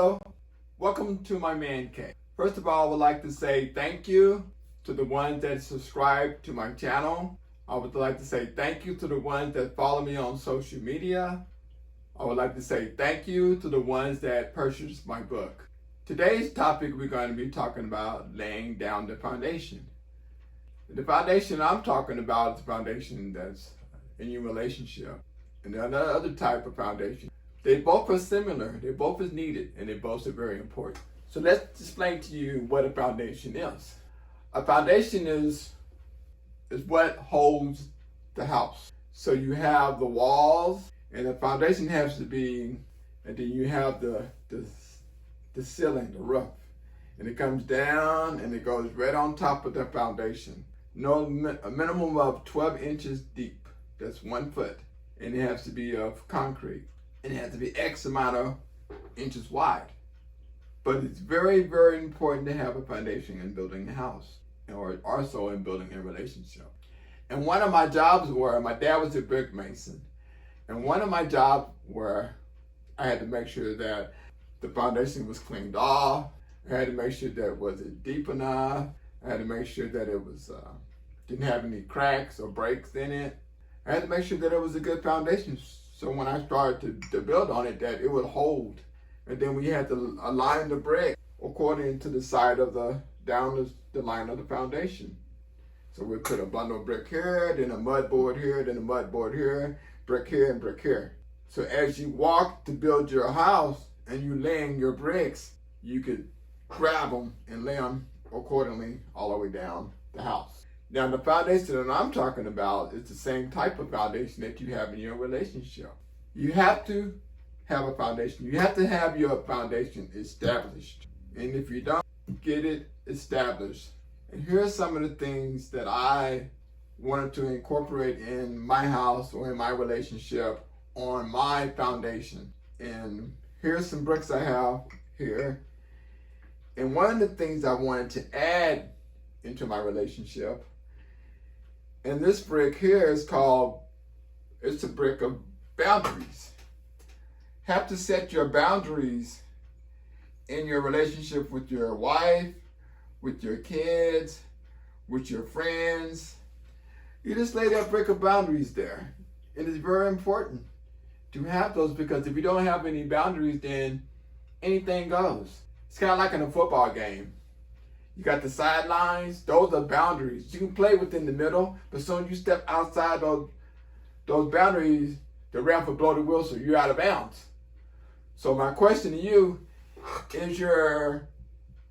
Hello, welcome to my man cave. First of all, I would like to say thank you to the ones that subscribe to my channel. I would like to say thank you to the ones that follow me on social media. I would like to say thank you to the ones that purchased my book. Today's topic, we're going to be talking about laying down the foundation. The foundation I'm talking about is the foundation that's in your relationship. And the other type of foundation. They both are similar, they both is needed, and they both are very important. So let's explain to you what a foundation is. A foundation is what holds the house. So you have the walls, and the foundation has to be, and then you have the ceiling, the roof. And it comes down and it goes right on top of the foundation. A minimum of 12 inches deep, that's 1 foot. And it has to be of concrete. And it has to be X amount of inches wide. But it's very, very important to have a foundation in building a house, or also in building a relationship. And one of my jobs were, my dad was a brick mason, and one of my jobs were I had to make sure that the foundation was cleaned off. I had to make sure that it wasn't deep enough. I had to make sure that it was didn't have any cracks or breaks in it. I had to make sure that it was a good foundation. So when I started to build on it, that it would hold. And then we had to align the brick according to the side of down the line of the foundation. So we put a bundle of brick here, then a mud board here, then a mud board here, brick here, and brick here. So as you walk to build your house and you laying your bricks, you could grab them and lay them accordingly all the way down the house. Now, the foundation that I'm talking about is the same type of foundation that you have in your relationship. You have to have a foundation. You have to have your foundation established. And if you don't get it established, and here are some of the things that I wanted to incorporate in my house or in my relationship on my foundation. And here's some bricks I have here. And one of the things I wanted to add into my relationship, and this brick here is it's a brick of boundaries. Have to set your boundaries in your relationship with your wife, with your kids, with your friends. You just lay that brick of boundaries there. It is very important to have those, because if you don't have any boundaries, then anything goes. It's kind of like in a football game. You got the sidelines, those are boundaries. You can play within the middle, but as soon as you step outside those boundaries, the ref will blow the whistle, you're out of bounds. So my question to you, is your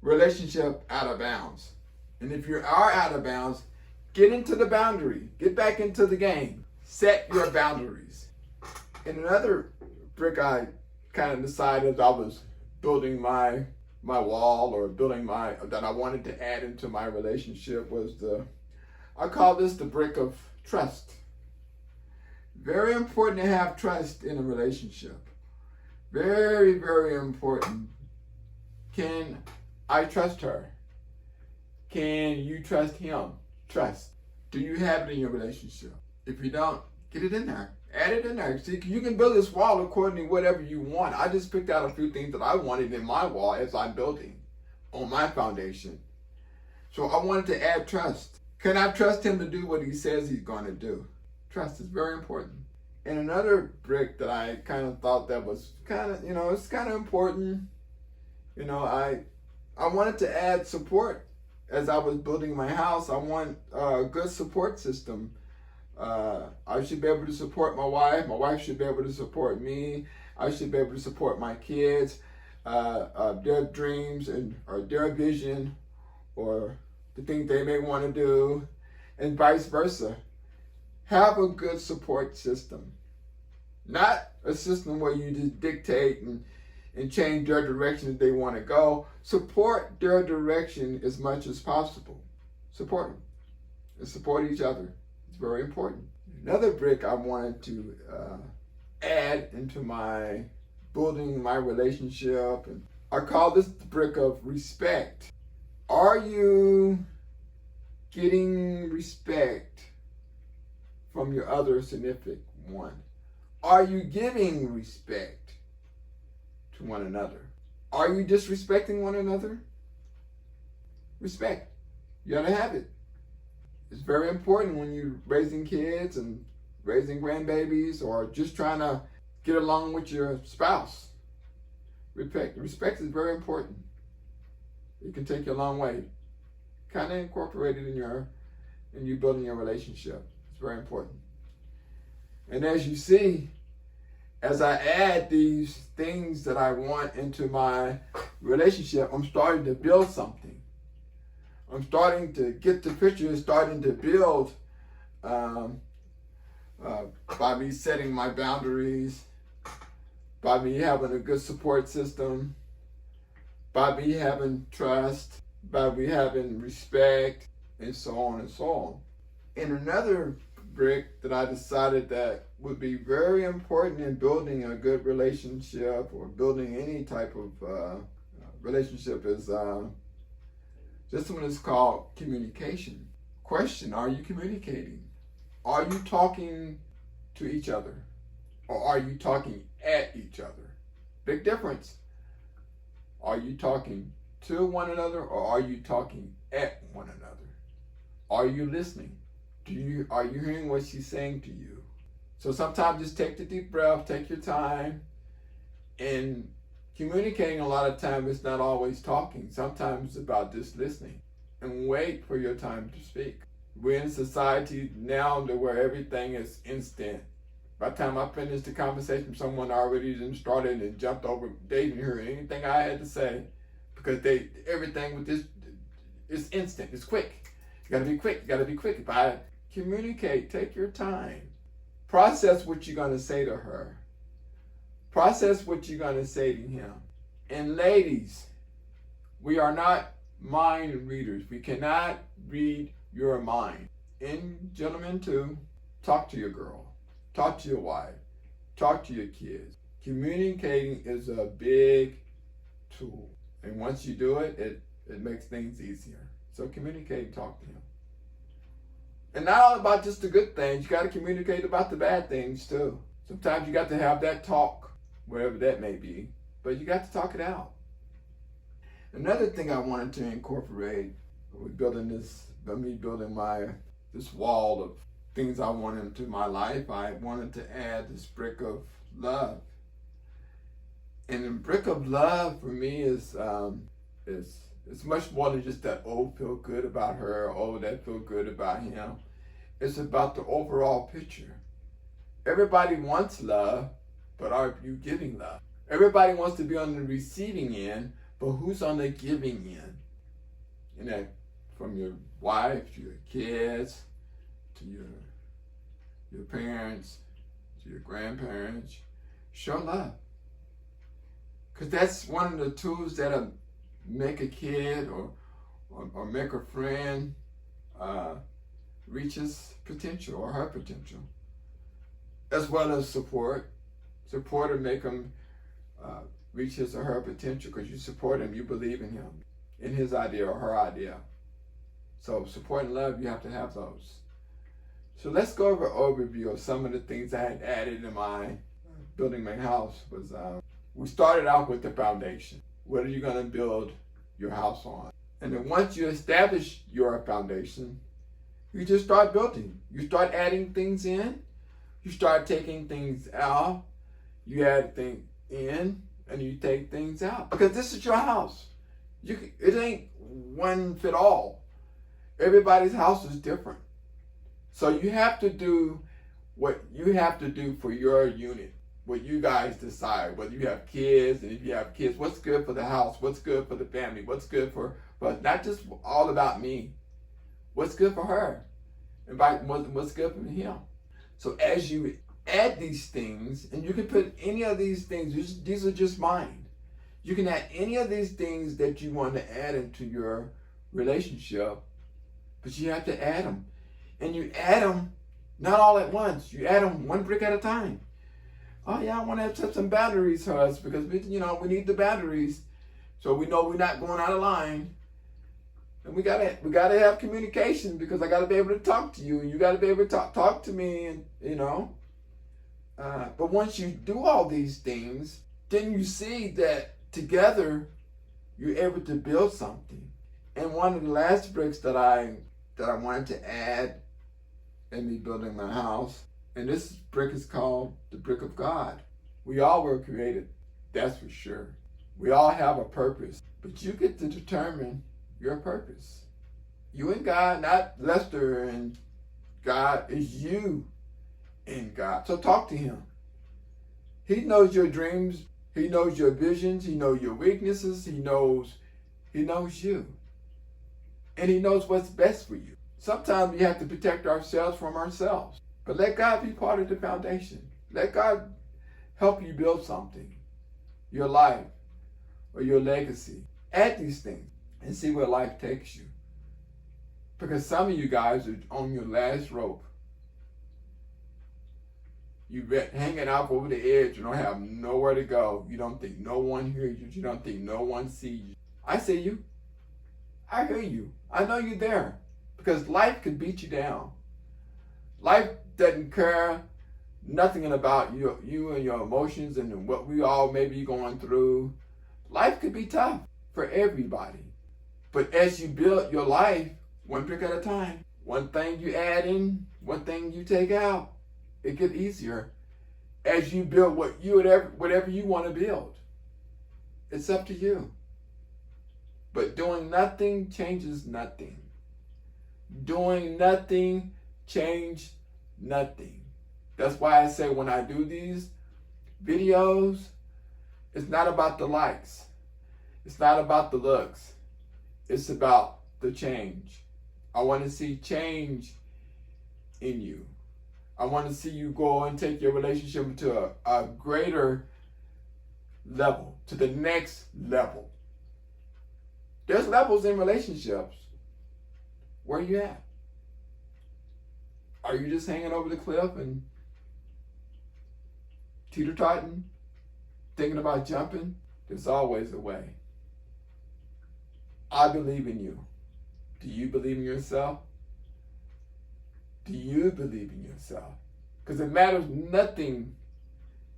relationship out of bounds? And if you are out of bounds, get into the boundary, get back into the game, set your boundaries. And another brick I kind of decided I was building my wall, or building that I wanted to add into my relationship, was I call this the brick of trust. Very important to have trust in a relationship. Very, very important. Can I trust her? Can you trust him? Trust. Do you have it in your relationship? If you don't, get it in there. Add it in there. See, you can build this wall according to whatever you want. I just picked out a few things that I wanted in my wall as I'm building on my foundation. So I wanted to add trust. Can I trust him to do what he says he's going to do? Trust is very important. And another brick that I kind of thought that was kind of, it's kind of important. I wanted to add support. As I was building my house, I want a good support system. I should be able to support my wife should be able to support me, I should be able to support my kids, their dreams or their vision, or the things they may want to do, and vice versa. Have a good support system. Not a system where you just dictate and change their direction if they want to go. Support their direction as much as possible. Support them and support each other. It's very important. Another brick I wanted to add into my building my relationship, and I call this the brick of respect. Are you getting respect from your other significant one? Are you giving respect to one another? Are you disrespecting one another? Respect. You gotta have it. It's very important when you're raising kids and raising grandbabies or just trying to get along with your spouse. Respect is very important. It can take you a long way. Kind of incorporate it in you building your relationship. It's very important. And as you see, as I add these things that I want into my relationship, I'm starting to build something. I'm starting to get the picture, starting to build by me setting my boundaries, by me having a good support system, by me having trust, by me having respect, and so on and so on. And another brick that I decided that would be very important in building a good relationship or building any type of relationship is this one is called communication. Question, are you communicating? Are you talking to each other? Or are you talking at each other? Big difference. Are you talking to one another or are you talking at one another? Are you listening? Are you hearing what she's saying to you? So sometimes just take the deep breath, take your time. And communicating a lot of time is not always talking. Sometimes it's about just listening and wait for your time to speak. We're in a society now where everything is instant. By the time I finish the conversation, someone already done started and jumped over. They didn't hear anything I had to say because everything with this is instant. It's quick. You gotta be quick. You gotta be quick. If I communicate, take your time. Process what you're gonna say to her. Process what you're gonna say to him. And ladies, we are not mind readers. We cannot read your mind. And gentlemen too, talk to your girl. Talk to your wife. Talk to your kids. Communicating is a big tool. And once you do it, it makes things easier. So communicate and talk to him. And not all about just the good things. You got to communicate about the bad things too. Sometimes you got to have that talk, whatever that may be. But you got to talk it out. Another thing I wanted to incorporate with building this wall of things I wanted into my life, I wanted to add this brick of love. And the brick of love for me is it's much more than just that, oh, feel good about her, oh, that feel good about him. It's about the overall picture. Everybody wants love, but are you giving love? Everybody wants to be on the receiving end, but who's on the giving end? And that from your wife to your kids, to your parents, to your grandparents, show love. Because that's one of the tools that'll make a kid or make a friend reach his potential or her potential. As well as support. Support will make them reach his or her potential because you support him, you believe in him, in his idea or her idea. So support and love, you have to have those. So let's go over an overview of some of the things I had added in my building my house. We started out with the foundation. What are you going to build your house on? And then once you establish your foundation, you just start building. You start adding things in. You start taking things out. You add things in and you take things out. Because this is your house. It ain't one fit all. Everybody's house is different. So you have to do what you have to do for your unit. What you guys decide, whether you have kids, and if you have kids, what's good for the house, what's good for the family, what's good for, but not just all about me. What's good for her, and what's good for him. So as you add these things, and you can put any of these things, these are just mine. You can add any of these things that you want to add into your relationship, but you have to add them. And you add them not all at once. You add them one brick at a time. Oh yeah, I want to set some boundaries for us because we need the boundaries, so we know we're not going out of line. And we gotta have communication because I gotta be able to talk to you, and you gotta be able to talk to me, and But once you do all these things, then you see that together, you're able to build something. And one of the last bricks that I wanted to add in me building my house, and this brick is called the brick of God. We all were created, that's for sure. We all have a purpose, but you get to determine your purpose. You and God, not Lester and God, is you and God. So talk to him. He knows your dreams. He knows your visions. He knows your weaknesses. He knows you. And he knows what's best for you. Sometimes we have to protect ourselves from ourselves. But let God be part of the foundation. Let God help you build something. Your life or your legacy. Add these things and see where life takes you. Because some of you guys are on your last rope. You're hanging out over the edge. You don't have nowhere to go. You don't think no one hears you. You don't think no one sees you. I see you. I hear you. I know you're there. Because life could beat you down. Life doesn't care nothing about you and your emotions and what we all may be going through. Life could be tough for everybody. But as you build your life, one brick at a time, one thing you add in, one thing you take out, it gets easier as you build whatever you want to build. It's up to you. But doing nothing changes nothing. Doing nothing changes nothing. That's why I say when I do these videos, it's not about the likes. It's not about the looks. It's about the change. I want to see change in you. I want to see you go and take your relationship to a greater level, to the next level. There's levels in relationships. Where are you at? Are you just hanging over the cliff and teeter-totting, thinking about jumping? There's always a way. I believe in you. Do you believe in yourself? Do you believe in yourself? Because it matters nothing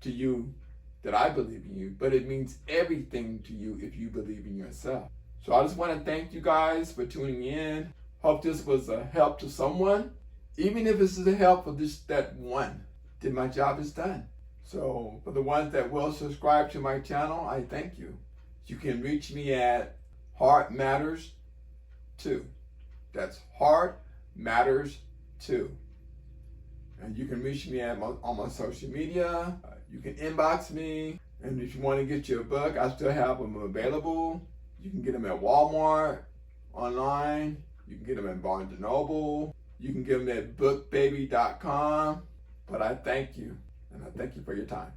to you that I believe in you, but it means everything to you if you believe in yourself. So I just want to thank you guys for tuning in. Hope this was a help to someone. Even if this is a help for just that one, then my job is done. So for the ones that will subscribe to my channel, I thank you. You can reach me at Heart Matters 2. That's Heart Matters 2. And you can reach me on my social media. You can inbox me. And if you want to get your book, I still have them available. You can get them at Walmart, online. You can get them at Barnes & Noble. You can get them at bookbaby.com. But I thank you. And I thank you for your time.